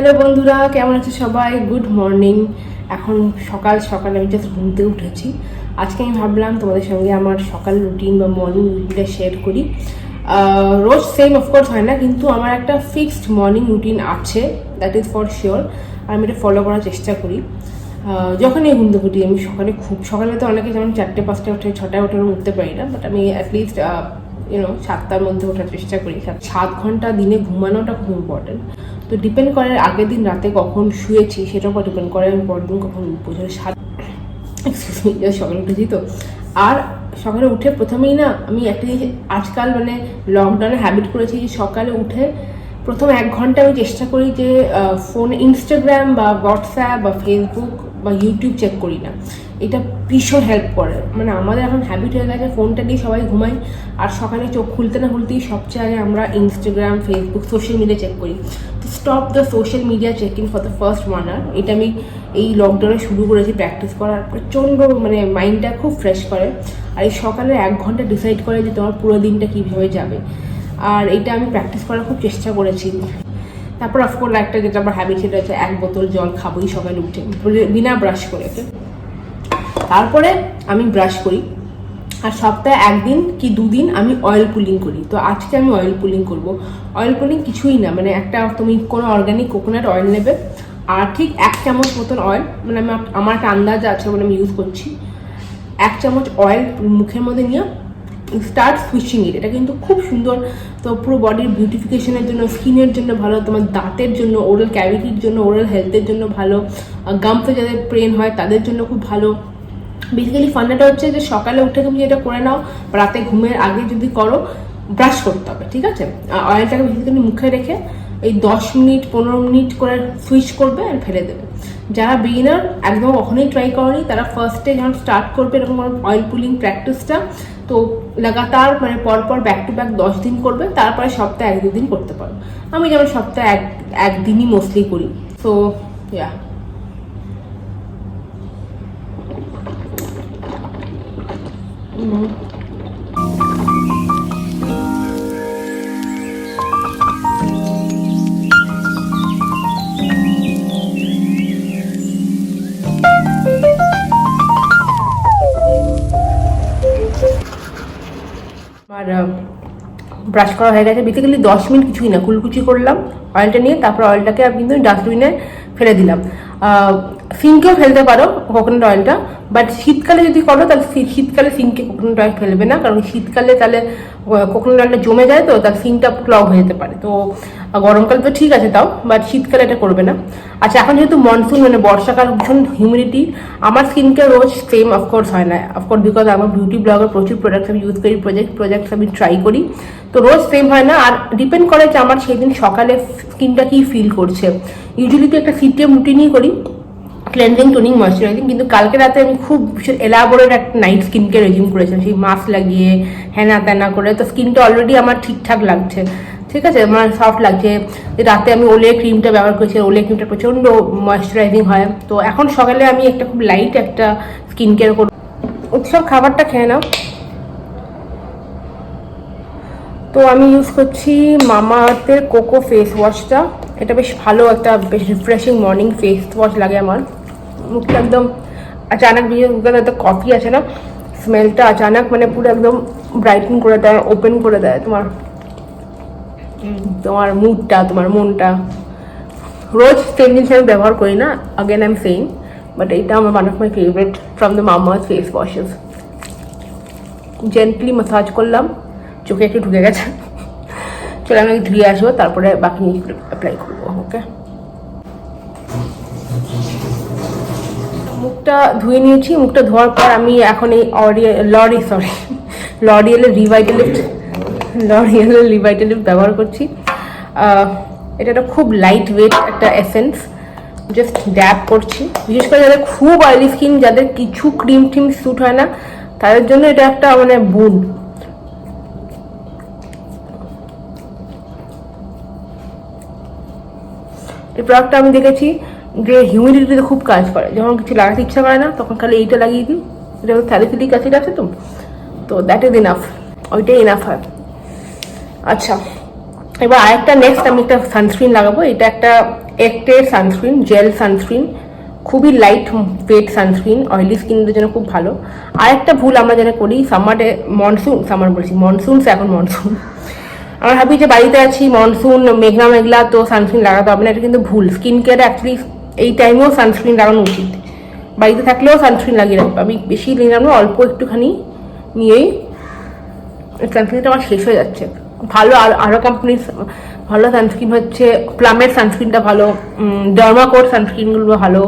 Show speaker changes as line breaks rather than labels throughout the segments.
Hello বন্ধুরা, কেমন আছে সবাই? Good morning. এখন সকাল সকাল আমি জাস্ট ঘুম থেকে উঠেছি। আজকে আমি ভাবলাম তোমাদের সঙ্গে আমার সকাল রুটিন বা মর্নিং রুটিনটা শেয়ার করি। রোজ সেম অফকোর্স হয় না, কিন্তু আমার একটা ফিক্সড মর্নিং রুটিন আছে, দ্যাট ইজ ফর শিওর। আর আমি এটা ফলো করার চেষ্টা করি। যখনই ঘুম থেকে উঠি, আমি খুব সকালে তো অনেকে যেমন 4টে-5টায় উঠে 6টায় উঠে উঠতে পারি না, বাট আমি অ্যাটলিস্ট 7টার মধ্যে ওঠার চেষ্টা করি। 7 ঘন্টা দিনে ঘুমানোটা খুব ইম্পর্টেন্ট। তো ডিপেন্ড করে আগের দিন রাতে কখন শুয়েছি, সেটার উপর ডিপেন্ড করে আমি পরের দিন কখন উঠবো। সকালে উঠেছি তো। আর সকালে উঠে প্রথমেই না আমি একটা জিনিস আজকাল লকডাউনে হ্যাবিট করেছি যে সকালে উঠে প্রথম 1 ঘন্টা আমি চেষ্টা করি যে ফোন ইনস্টাগ্রাম বা হোয়াটসঅ্যাপ বা ফেসবুক বা ইউটিউব চেক করি না। এটা ভীষণ হেল্প করে। আমাদের এখন হ্যাবিট হয়ে গেছে ফোনটা দিয়ে সবাই ঘুমাই, আর সকালে চোখ খুলতে না খুলতেই সবচেয়ে আগে আমরা Instagram, Facebook, social media check করি। তো stop the social media checking for the first 1 hour। এটা আমি এই লকডাউনে শুরু করেছি প্র্যাকটিস করার। প্রচণ্ড মাইন্ডটা খুব ফ্রেশ করে। আর এই সকালে 1 ঘন্টা ডিসাইড করে যে তোমার পুরো দিনটা কীভাবে যাবে। আর এটা আমি প্র্যাকটিস করার খুব চেষ্টা করেছি। তারপর অফকোর্স একটা যেটা আমার হ্যাবিট, সেটা হচ্ছে 1 বোতল জল খাবোই সকালে উঠে, বিনা ব্রাশ করে। তারপরে আমি ব্রাশ করি। আর সপ্তাহে 1 দিন কি 2 দিন আমি অয়েল পুলিং করি। তো আজকে আমি অয়েল পুলিং করব। অয়েল পুলিং কিছুই না, একটা তুমি কোনো অর্গানিক কোকোনাট অয়েল নেবে, আর ঠিক 1 চামচ মতন অয়েল, আমার একটা আন্দাজ আছে আমি ইউজ করছি। 1 চামচ অয়েল মুখের মধ্যে নিয়ে স্টার্ট সুইচিং ইট। এটা কিন্তু খুব সুন্দর। তো পুরো বডির বিউটিফিকেশনের জন্য, স্কিনের জন্য ভালো, তোমার দাঁতের জন্য, ওরাল ক্যাভিটির জন্য, ওরাল হেলথের জন্য ভালো, গামসে যাদের পেন হয় তাদের জন্য খুব ভালো। বেসিক্যালি ফান্ডাটা হচ্ছে যে সকালে উঠে তুমি যেটা করে নাও, রাতে ঘুমের আগে যদি করো, ব্রাশ করতে হবে, ঠিক আছে? অয়েলটাকে বেসিক্যালি মুখে রেখে এই 10 মিনিট 15 মিনিট করে সুইচ করবে আর ফেলে দেবে। যারা বিগিনার একদম কখনোই ট্রাই করেনি, তারা ফার্স্টে যখন স্টার্ট করবে এরকম অয়েল পুলিং প্র্যাকটিসটা, তো লাগাতার পরপর ব্যাক টু ব্যাক 10 দিন করবে। তারপরে সপ্তাহে 1-2 দিন করতে পারো। আমি যেমন সপ্তাহে এক দিনই মোস্টলি করি। সো ইয়া, ব্রাশ করা হয়ে গেছে। বেসিক্যালি 10 মিনিট কিছুই না, কুলকুচি করলাম অয়েলটা নিয়ে, তারপর অয়েলটাকে কিন্তু ডাস্টবিনে ফেলে দিলাম। সিঙ্কেও ফেলতে পারো কোকোনাট অয়েলটা, বাট শীতকালে যদি করো তাহলে শীতকালে সিঙ্কে কোকোনাট অয়েল ফেলবে না, কারণ শীতকালে তাহলে কোকোনাট অয়েলটা জমে যায়, তো তার সিঙ্কটা ক্লগ হয়ে যেতে পারে। তো গরমকালে তো ঠিক আছে তাও, বাট শীতকালে এটা করবে না। আচ্ছা, এখন যেহেতু মনসুন বর্ষাকাল, ভীষণ হিউমিডিটি, আমার স্কিনকে রোজ সেম অফকোর্স হয় না। অফকোর্স বিকজ আমার বিউটি ব্লগের প্রচুর প্রোডাক্টস আমি ইউজ করি, প্রোডাক্টস আমি ট্রাই করি, তো রোজ সেম হয় না। আর ডিপেন্ড করে যে আমার সেদিন সকালে স্কিনটা কি ফিল করছে। ইউজুয়ালি তো একটা সিটিএম রুটিনই করি, ক্লেনজিং, টোনিং, ময়শ্চারাইজিং। কিন্তু কালকে রাতে আমি খুব ভীষণ এলাবোরেট একটা নাইট স্কিন কেয়ার রেজিম করেছিলাম, সেই মাস্ক লাগিয়ে হ্যানা ত্যানা করে। তো স্কিনটা অলরেডি আমার ঠিকঠাক লাগছে, ঠিক আছে, সফট লাগছে। রাতে আমি ওলে ক্রিমটা ব্যবহার করেছি, ওলে ক্রিমটা প্রচণ্ড ময়শ্চারাইজিং হয়। তো এখন সকালে আমি একটা খুব লাইট একটা স্কিন কেয়ার করব। উৎসব খাবারটা খেয়ে নাও। তো আমি ইউজ করছি মামা আর্থের কোকো ফেস ওয়াশটা। এটা বেশ ভালো, একটা বেশ রিফ্রেশিং মর্নিং ফেস ওয়াশ লাগে আমার। মুখটা একদম আচানক, বিশেষ কফি আছে না, স্মেলটা আচানক পুরো একদম ব্রাইটেন করে দেয়, ওপেন করে দেয় তোমার মুডটা, তোমার মনটা। রোজ সেম জিনিস আমি ব্যবহার করি না, again I am saying, but এইটা আমার one of my favourite from the মামা আর্থ ফেস ওয়াশেস। জেন্টলি ম্যাসাজ করলাম, চোখে একটু ঢুকে গেছে। চলে আমি ধুয়ে আসবো, তারপরে বাকি অ্যাপ্লাই করবো। ওকে, মুখটা ধুয়ে নিয়েছি। মুখটা ধোয়ার পর আমি এখন এই লরিয়েলের রিভাইটালিফট ব্যবহার করছি। এটা একটা খুব লাইট ওয়েট একটা এসেন্স, জাস্ট ড্যাব করছি। বিশেষ করে যাদের খুব অয়েলি স্কিন, যাদের কিছু ক্রিম টিম স্যুট হয় না, তাদের জন্য এটা একটা বুন। এই প্রোডাক্টটা আমি দেখেছি যে হিউমিডিটিতে খুব কাজ করে। যখন কিছু লাগাতে ইচ্ছা করে না, তখন খালি এইটা লাগিয়ে দিই। এটা স্যালিসিলিক অ্যাসিড আছে তো দ্যাট ইজ ইনাফ, ওইটাই ইনাফ হয়। আচ্ছা, এবার আরেকটা নেক্সট আমি একটা সানস্ক্রিন লাগাবো। এটা একটা একটের সানস্ক্রিন, জেল সানস্ক্রিন, খুবই লাইট ওয়েট সানস্ক্রিন, অয়েলি স্কিনদের জন্য খুব ভালো। আর একটা ভুল আমরা যেটা করি সামারে, মনসুন এখন মনসুন, আমরা ভাবি যে বাড়িতে আছি, মনসুন মেঘলা মেঘলা, তো সানস্ক্রিন লাগাতে হবে না, এটা কিন্তু ভুল। স্কিন কেয়ারে অ্যাকচুয়ালি এই টাইমেও সানস্ক্রিন লাগানো উচিত, বাড়িতে থাকলেও সানস্ক্রিন লাগিয়ে রাখবো। আমি বেশি নিলাম না, অল্প একটুখানি নিয়েই সানস্ক্রিনটা আমার শেষ হয়ে যাচ্ছে। ভালো আরও কোম্পানির ভালো সানস্ক্রিন হচ্ছে প্লামের সানস্ক্রিনটা ভালো, ডার্মাকোর সানস্ক্রিনগুলো ভালো,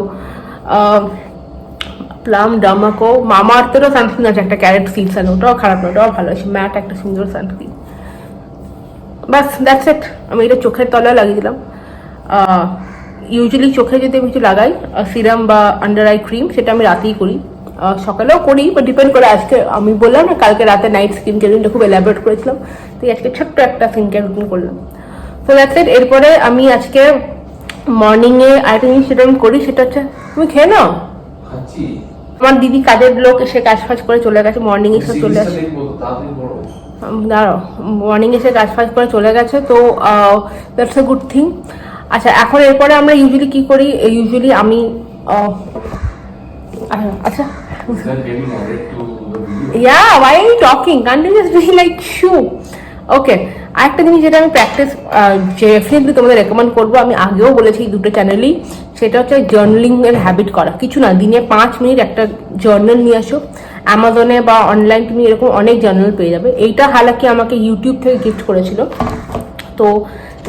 প্লাম, ডার্মাকো, মামা আর্থেরও সানস্ক্রিন আছে একটা, ক্যারেট সিডস আছে, ওটাও খারাপ না, ওটাও ভালো আছে, ম্যাট একটা সুন্দর সানস্ক্রিন। Bus that's it. আমি এটা চোখের তলায় লাগিয়ে দিলাম। ইউজুয়ালি চোখে যদি আমি কিছু লাগাই সিরাম বা আন্ডার আই ক্রিম, সেটা আমি রাতেই করি, সকালেও করি, বা ডিপেন্ড করে। আজকে আমি বললাম না কালকে রাতে নাইট স্কিন কেয়ার রুটিনটা খুব এলাবোরেট করেছিলাম, তো আজকে ছোট্ট একটা স্কিন কেয়ার রুটিন করলাম। তো দ্যাটস ইট। এরপরে আমি আজকে মর্নিংয়ে আরেকটা জিনিস সেটা আমি করি, সেটা হচ্ছে, তুমি খেয়ে নাও। আমার দিদি কাজের লোক এসে কাজ ফাজ করে চলে গেছে, মর্নিং এসে চলে আসে, দাঁড়াও, মর্নিং এসে কাজ ফাজ করে চলে গেছে, তো দ্যাটস এ গুড থিং। আচ্ছা, এখন এরপরে আমরা ইউজুয়ালি কি করি, ইউজুয়ালি আমি আচ্ছা yeah, why are you talking? Can't you just be like shoo? ওকে, আরেকটা জিনিস যেটা আমি প্র্যাকটিস ডেফিনেটলি তোমাদের রেকমেন্ড করবো, আমি আগেও বলেছি এই দুটো চ্যানেলেই, সেটা হচ্ছে জার্নালিং এর হ্যাবিট করা। কিছু না, দিনে 5 মিনিট একটা জার্নাল নিয়ে আসো। অ্যামাজনে বা অনলাইন তুমি এরকম অনেক জার্নাল পেয়ে যাবে। এইটা হালাকি আমাকে ইউটিউব থেকে গিফট করেছিল, তো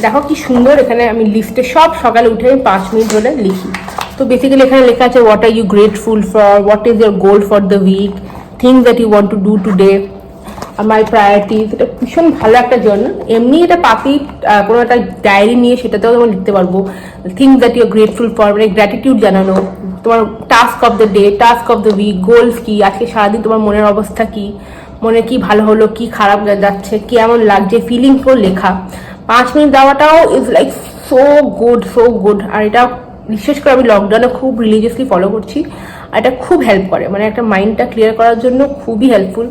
দেখো কি সুন্দর। এখানে আমি লিস্টে সব সকালে উঠে 5 মিনিট ধরে লিখি। তো বেসিক্যালি এখানে লেখা আছে what are you grateful for, what is your goal for the week, things that you want to do today, my priorities. এটা ভীষণ ভালো একটা জার্নাল। এমনি এটা পাতি কোনো একটা ডায়েরি নিয়ে সেটাতেও তোমার লিখতে পারবো। Things that you grateful for, মানে গ্র্যাটিটিউড জানানো, তোমার task of the day, task of the week, goals কি, আজকে সারাদিন তোমার মনের অবস্থা কি, মনে কি ভালো হলো, কি খারাপ যাচ্ছে, কেমন লাগছে, ফিলিংস করে লেখা। 5 মিনিট দেওয়াটাও ইজ লাইক সো গুড। আর এটা বিশেষ করে আমি লকডাউনে খুব রিলিজিয়াসলি ফলো করছি, আর এটা খুব হেল্প করে, মানে একটা মাইন্ডটা ক্লিয়ার করার জন্য খুবই হেল্পফুল।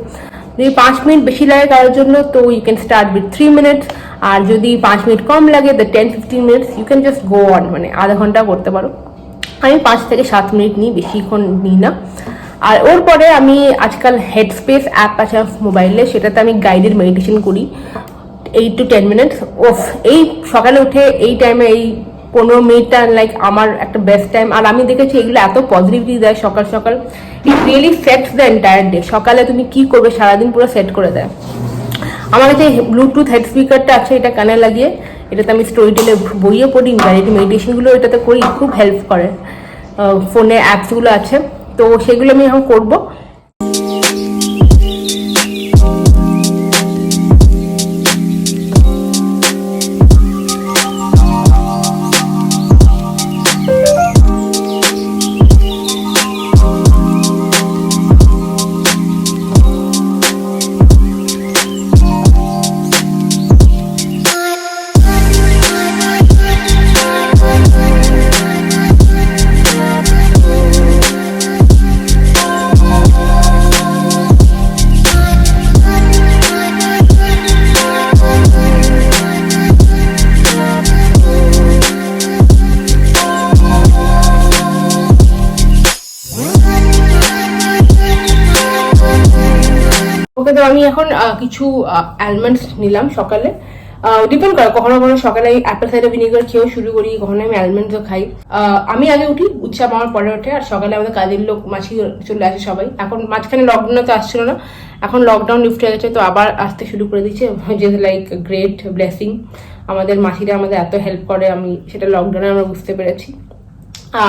যদি 5 মিনিট বেশি লাগে কারোর জন্য, তো you can start with 3 minutes, আর যদি 5 মিনিট কম লাগে the 10-15 minutes you can just go on, মানে আধা ঘন্টা করতে পারো। আমি 5 থেকে 7 মিনিট নিই, বেশিক্ষণ নিই না। আর ওর পরে আমি আজকাল হেডস্পেস অ্যাপ আছে মোবাইলে, সেটাতে আমি গাইডেড মেডিটেশন করি 8 to 10 মিনিটস। ওফ, এই সকালে উঠে এই টাইমে এই 15 মিনিটটা লাইক আমার একটা বেস্ট টাইম। আর আমি দেখেছি এগুলো এত পজিটিভিটি দেয় সকাল সকাল, it really sets the entire day. সকালে তুমি কি করবে সারাদিন পুরো সেট করে দেয়। আমার কাছে ব্লুটুথ হেড স্পিকারটা আছে, এটা কানে লাগিয়ে, এটাতে আমি স্টোরি টেলে বইয়ে পড়ি, গাইডেড মেডিটেশনগুলো এটাতে করি, খুব হেল্প করে। ফোনে অ্যাপসগুলো আছে, তো সেগুলো আমি এখন করবো। ওকে, তো আমি এখন কিছু অ্যালমন্ডস নিলাম সকালে। ডিপেন্ড করে, কখনো কখনো সকালে আমি অ্যাপেল সাইডার ভিনেগার খেয়েও শুরু করি, কখনো আমি অ্যালমন্ডসও খাই। আমি আগে উঠি, উৎসাহ আমার পরে ওঠে, আর সকালে আমাদের কাজের লোক মাছি চলে আসে সবাই। এখন মাঝখানে লকডাউনে তো আসছিল না, এখন লকডাউন লিফট হয়ে গেছে, তো আবার আসতে শুরু করে দিচ্ছে, যে লাইক গ্রেট ব্লেসিং। আমাদের মাসিরা আমাদের এত হেল্প করে, আমি সেটা লকডাউনে আমরা বুঝতে পেরেছি।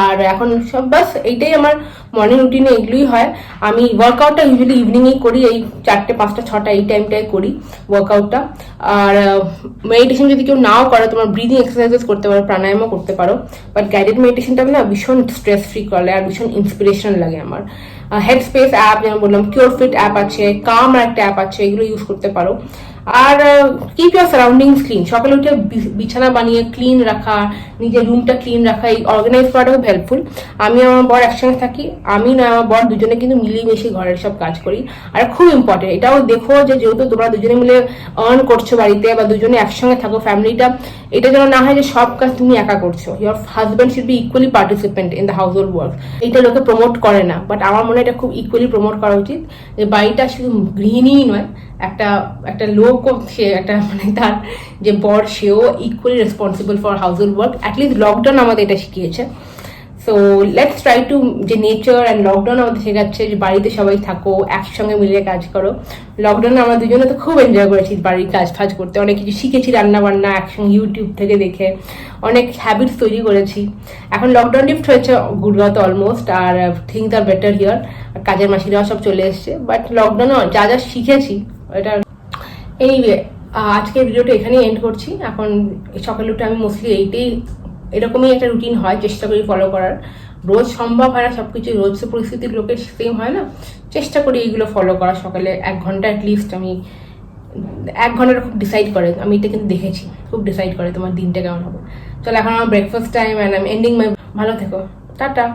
আর এখন সব বাস এইটাই আমার মর্নিং রুটিনে, এগুলোই হয়। আমি ওয়ার্কআউটটা ইউজুয়ালি ইভিনিংয়েই করি, এই 4টে 5টা 6টা এই টাইমটাই করি ওয়ার্কআউটটা। আর মেডিটেশন যদি কেউ নাও করে, তোমার ব্রিদিং এক্সারসাইজেস করতে পারো, প্রাণায়ামও করতে পারো, বাট গাইডেড মেডিটেশনটা না ভীষণ স্ট্রেস ফ্রি করে আর ভীষণ ইন্সপিরেশন লাগে আমার। হেডস্পেস অ্যাপ যেমন বললাম, কিওর ফিট অ্যাপ আছে, কাম আর একটা অ্যাপ আছে, এগুলো ইউজ করতে পারো। আর কিপ ইউর সারাউন্ডিংস ক্লিন, সকালে উঠে বিছানা বানিয়ে ক্লিন রাখা, নিজের রুমটা ক্লিন রাখা, এই অর্গানাইজ করাটা খুব হেল্পফুল। আমি আমার বর একসঙ্গে থাকি, আমি না আমার বর দুজনে কিন্তু মিলিয়ে মিশিয়ে ঘরের সব কাজ করি। আর খুব ইম্পর্টেন্ট এটাও দেখো যে যেহেতু তোমরা দুজনে মিলে আর্ন করছো বাড়িতে বা দুজনে একসঙ্গে থাকো ফ্যামিলিটা, এটা যেন না হয় যে সব কাজ তুমি একা করছো। Your husband should be equally participant in the house hold work. এটা লোকে প্রমোট করে না, বাট আমার মনে হয় এটা খুব ইকুয়ালি প্রমোট করা উচিত, যে বাড়িটা শুধু গৃহিণীই নয়, একটা একটা লোকও, সে একটা মানে তার যে বর সেও equally responsible for house hold work. At least lockdown আমাদের এটা শিখিয়েছে। সো লেটস ট্রাই টু, যে নেচার অ্যান্ড লকডাউন আমাদের শেখাচ্ছে যে বাড়িতে সবাই থাকো, একসঙ্গে মিলে কাজ করো। লকডাউনে আমরা দুজনে তো খুব এনজয় করেছি বাড়ির কাজ ফাজ করতে, অনেক কিছু শিখেছি রান্না বান্না একসঙ্গে ইউটিউব থেকে দেখে, অনেক হ্যাবিটস তৈরি করেছি। এখন লকডাউন লিফট হয়েছে গুড়গাঁওতে অলমোস্ট, আর থিংস আর বেটার হিয়ার, কাজের মাসিরাও সব চলে এসছে। বাট লকডাউনে যা যা শিখেছি এটা। এনিওয়ে, আজকে ভিডিওটা এখানেই এন্ড করছি। এখন সকালে উঠে আমি মোস্টলি এরকমই একটা রুটিন হয়, চেষ্টা করি ফলো করার। রোজ সম্ভব হয় না সবকিছু, রোজ তো পরিস্থিতির লোকের সেম হয় না, চেষ্টা করি এইগুলো ফলো করা। সকালে 1 ঘন্টা অ্যাটলিস্ট, আমি 1 ঘন্টাটা খুব ডিসাইড করে, আমি এটা কিন্তু দেখেছি, খুব ডিসাইড করে তোমার দিনটা কেমন হবে। চলো এখন আমার breakfast time and I am ending my, ভালো থেকো, টাটা।